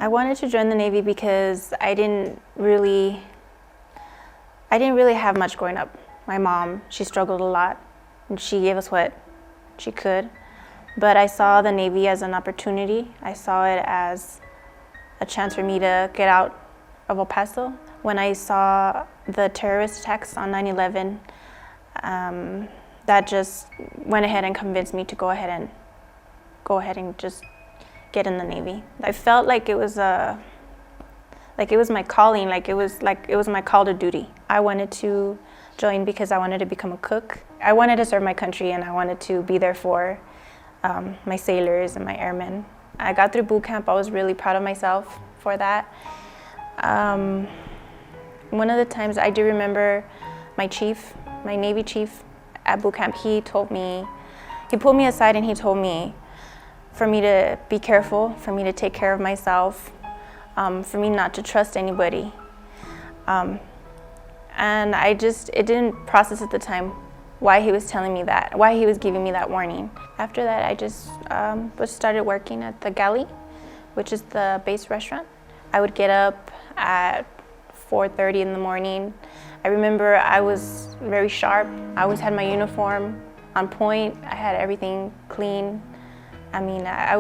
I wanted to join the Navy because I didn't really have much growing up. My mom, she struggled a lot, and she gave us what she could. But I saw the Navy as an opportunity. I saw it as a chance for me to get out of El Paso. When I saw the terrorist attacks on 9/11, that just went ahead and convinced me to go ahead and just get in the Navy. I felt like it was my calling, like it was my call to duty. I wanted to join because I wanted to become a cook. I wanted to serve my country, and I wanted to be there for my sailors and my airmen. I got through boot camp. I was really proud of myself for that. One of the times I do remember my Navy chief at boot camp, he pulled me aside and he told me for me to be careful, for me to take care of myself, for me not to trust anybody. And it didn't process at the time why he was telling me that, why he was giving me that warning. After that, I just started working at the Galley, which is the base restaurant. I would get up at 4:30 in the morning. I remember I was very sharp. I always had my uniform on point. I had everything clean. I mean, I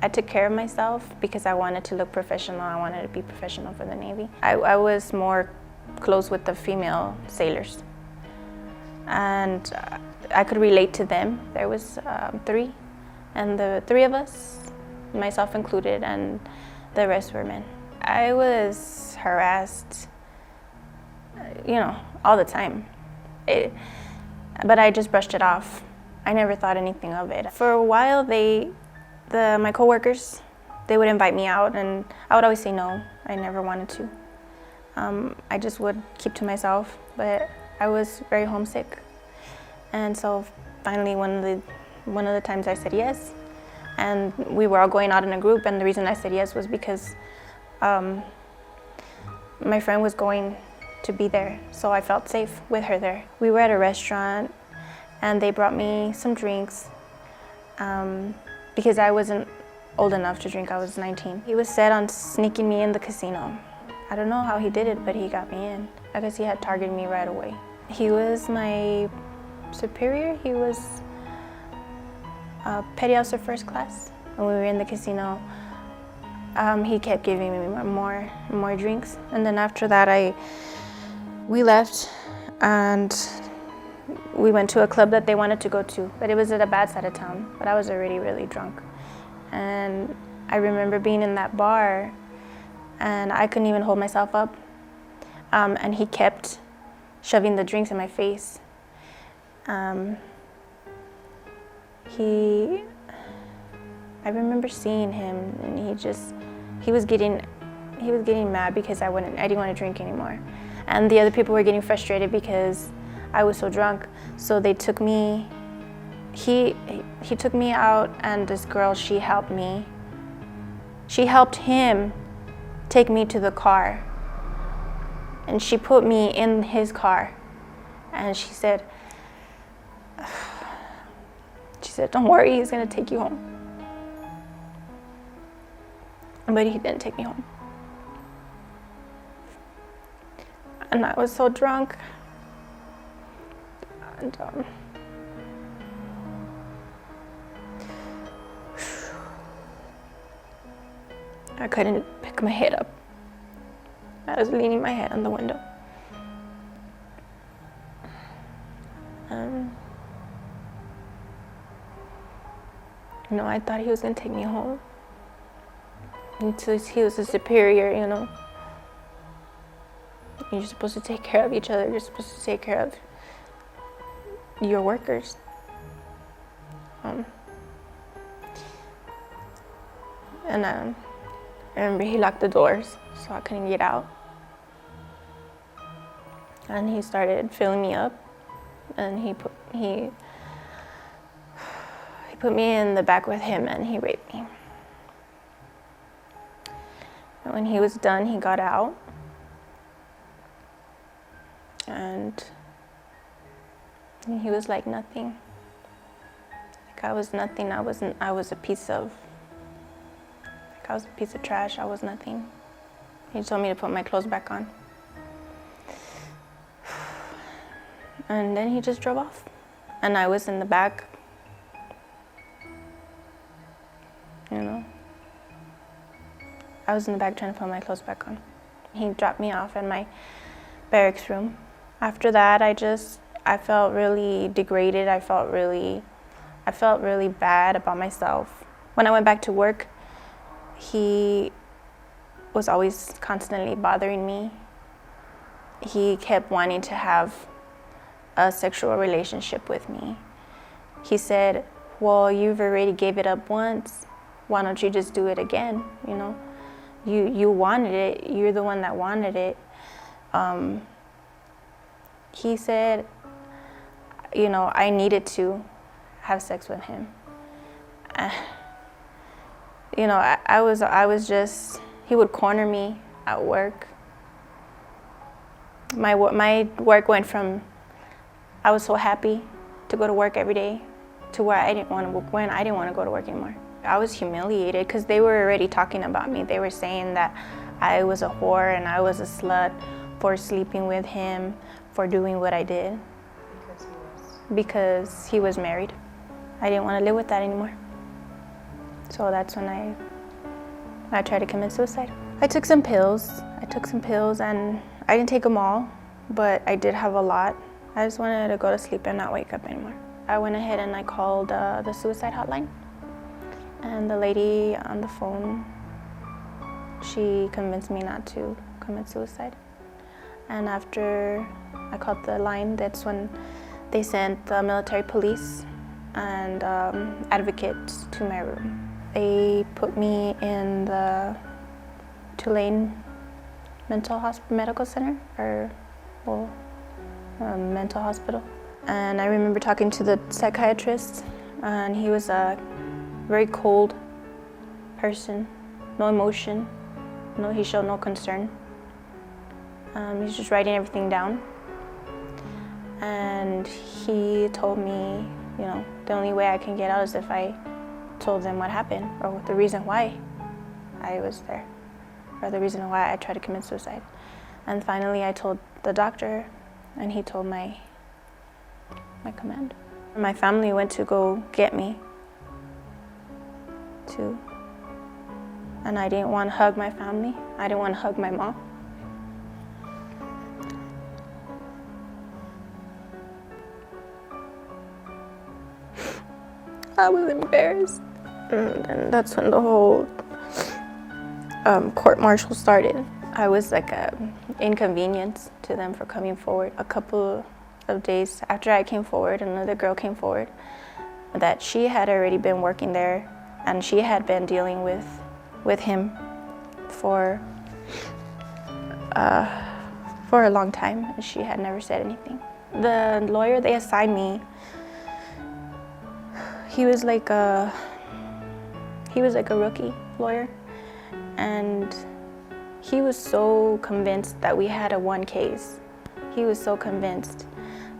took care of myself because I wanted to look professional. I wanted to be professional for the Navy. I was more close with the female sailors, and I could relate to them. There was 3, and the 3 of us, myself included, and the rest were men. I was harassed, all the time. But I just brushed it off. I never thought anything of it. For a while, my coworkers, they would invite me out, and I would always say no. I never wanted to. I just would keep to myself, but I was very homesick. And so finally, one of the times I said yes, and we were all going out in a group, and the reason I said yes was because my friend was going to be there, so I felt safe with her there. We were at a restaurant, and they brought me some drinks because I wasn't old enough to drink. I was 19. He was set on sneaking me in the casino. I don't know how he did it, but he got me in. I guess he had targeted me right away. He was my superior. He was petty officer first class. When we were in the casino, he kept giving me more drinks. And then after that, we left, and we went to a club that they wanted to go to, but it was at a bad side of town. But I was already really drunk. And I remember being in that bar, and I couldn't even hold myself up. And he kept shoving the drinks in my face. I remember seeing him, and he was getting mad because I didn't want to drink anymore. And the other people were getting frustrated because I was so drunk. So they took me, he took me out, and this girl, she helped me. She helped him take me to the car. And she put me in his car. And she said, don't worry, he's gonna take you home. But he didn't take me home. And I was so drunk. And I couldn't pick my head up. I was leaning my head on the window. I thought he was gonna take me home. Until he was a superior, You're supposed to take care of each other. You're supposed to take care of your workers. And I remember he locked the doors, so I couldn't get out. And he started filling me up, and he put me in the back with him, and he raped me. And when he was done, he got out, and he was like nothing. Like I was nothing. I was a piece of I was a piece of trash. I was nothing. He told me to put my clothes back on. And then he just drove off. And I was in the back, you know. I was in the back trying to put my clothes back on. He dropped me off in my barracks room. After that, I felt really degraded. I felt really bad about myself. When I went back to work, he was always constantly bothering me. He kept wanting to have a sexual relationship with me. He said, well, you've already gave it up once. Why don't you just do it again, you know? You wanted it. You're the one that wanted it. He said, you know, I needed to have sex with him. You know, I was just, he would corner me at work. My work went from, I was so happy to go to work every day, to where I didn't want to go to work anymore. I was humiliated because they were already talking about me. They were saying that I was a whore and I was a slut for sleeping with him, for doing what I did. Because he was married. I didn't want to live with that anymore. So that's when I tried to commit suicide. I took some pills and I didn't take them all, but I did have a lot. I just wanted to go to sleep and not wake up anymore. I went ahead and I called the suicide hotline. And the lady on the phone, she convinced me not to commit suicide. And after I called the line, that's when they sent the military police and advocates to my room. They put me in the Tulane Medical Center, mental hospital. And I remember talking to the psychiatrist, and he was a very cold person, no emotion, he showed no concern. He's just writing everything down. And he told me, you know, the only way I can get out is if I told them what happened, or the reason why I was there, or the reason why I tried to commit suicide. And finally I told the doctor, and he told my command. My family went to go get me too. And I didn't want to hug my family. I didn't want to hug my mom. I was embarrassed. And that's when the whole court-martial started. I was like an inconvenience to them for coming forward. A couple of days after I came forward, another girl came forward that she had already been working there, and she had been dealing with him for a long time, and she had never said anything. The lawyer they assigned me, he was like a rookie lawyer, and he was so convinced that we had a one case. He was so convinced.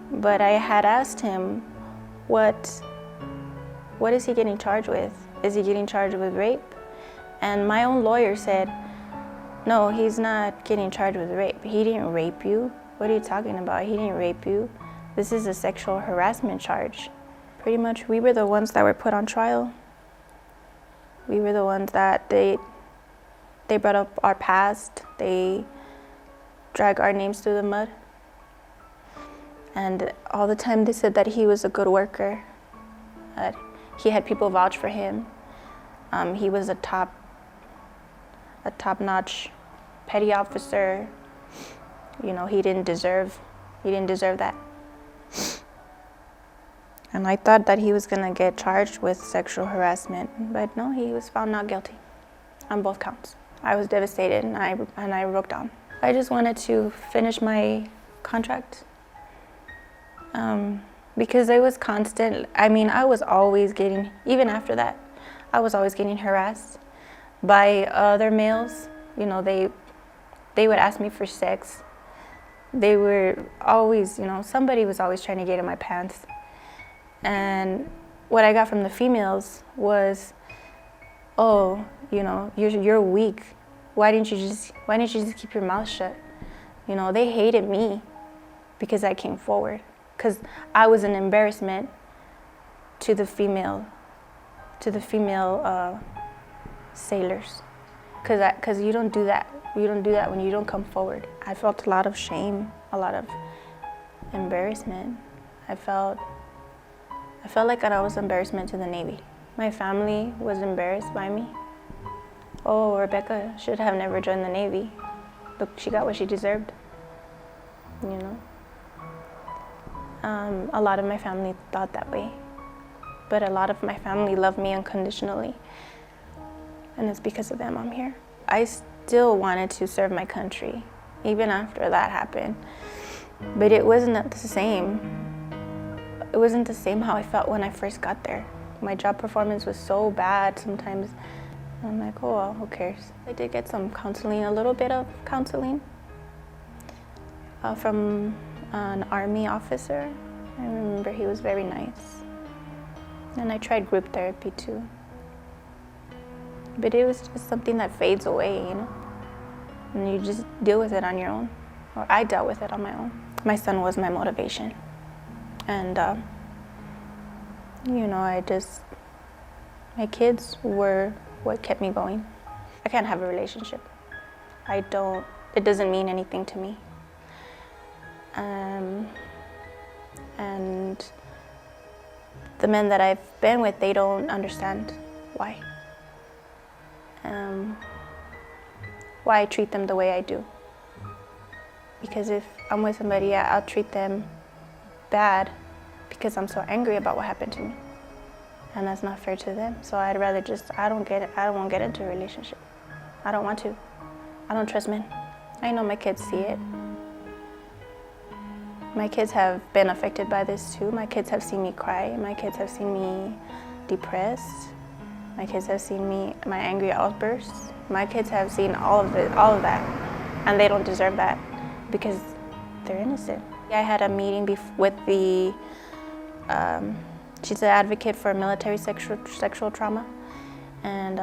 But I had asked him, what is he getting charged with? Is he getting charged with rape? And my own lawyer said, no, he's not getting charged with rape. He didn't rape you. What are you talking about? He didn't rape you. This is a sexual harassment charge. Pretty much, we were the ones that were put on trial. We were the ones that they brought up our past. They dragged our names through the mud. And all the time they said that he was a good worker, that he had people vouch for him. He was a top-notch petty officer. You know, he didn't deserve that. And I thought that he was gonna get charged with sexual harassment, but no, he was found not guilty on both counts. I was devastated, and I broke down. I just wanted to finish my contract. Because it was constant. I mean, I was always getting, even after that, I was always getting harassed by other males. You know, they would ask me for sex. They were always, you know, somebody was always trying to get in my pants. And what I got from the females was, oh, You know, you're weak. Why didn't you just keep your mouth shut? You know, they hated me because I came forward, because I was an embarrassment to the female sailors, because you don't do that. You don't do that when you don't come forward. I felt a lot of shame, a lot of embarrassment. I felt like I was embarrassment to the Navy. My family was embarrassed by me. Oh, Rebecca should have never joined the Navy. Look, she got what she deserved. You know. A lot of my family thought that way, but a lot of my family loved me unconditionally, and it's because of them I'm here. I still wanted to serve my country, even after that happened, but it wasn't the same. It wasn't the same how I felt when I first got there. My job performance was so bad sometimes. I'm like, oh well, who cares? I did get some counseling, a little bit of counseling from an Army officer. I remember he was very nice. And I tried group therapy too. But it was just something that fades away, you know? And you just deal with it on your own. Or I dealt with it on my own. My son was my motivation. And, you know, my kids were what kept me going. I can't have a relationship. It doesn't mean anything to me. And the men that I've been with, they don't understand why. Why I treat them the way I do. Because if I'm with somebody, I'll treat them bad because I'm so angry about what happened to me. And that's not fair to them. So I'd rather I don't want to get into a relationship. I don't want to. I don't trust men. I know my kids see it. My kids have been affected by this too. My kids have seen me cry. My kids have seen me depressed. My kids have seen my angry outbursts. My kids have seen all of that. And they don't deserve that because they're innocent. I had a meeting with the, she's an advocate for military sexual trauma. And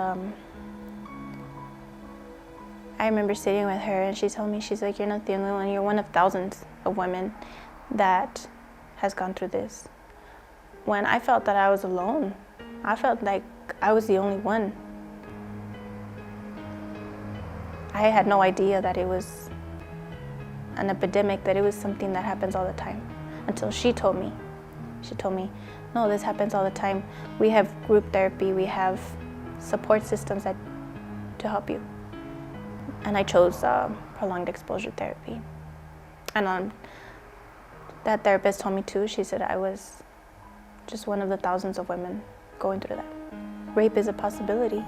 I remember sitting with her and she told me, she's like, you're not the only one, you're one of thousands of women that has gone through this. When I felt that I was alone, I felt like I was the only one. I had no idea that it was an epidemic, that it was something that happens all the time, until she told me. She told me, no, this happens all the time. We have group therapy, we have support systems to help you. And I chose prolonged exposure therapy. And that therapist told me too, she said I was just one of the thousands of women going through that. Rape is a possibility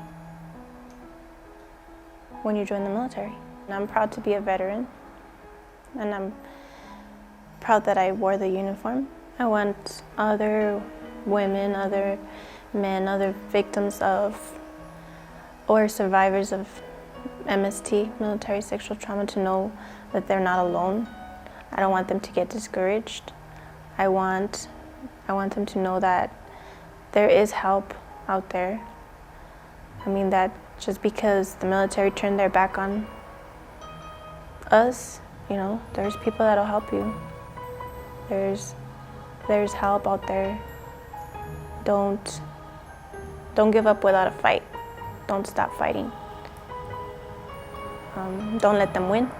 when you join the military. And I'm proud to be a veteran, and I'm proud that I wore the uniform. I want other women, other men, other victims of or survivors of MST, military sexual trauma, to know that they're not alone. I don't want them to get discouraged. I want them to know that there is help out there. I mean, that just because the military turned their back on us, you know, there's people that'll help you. There's help out there. Don't give up without a fight. Don't stop fighting. Don't let them win.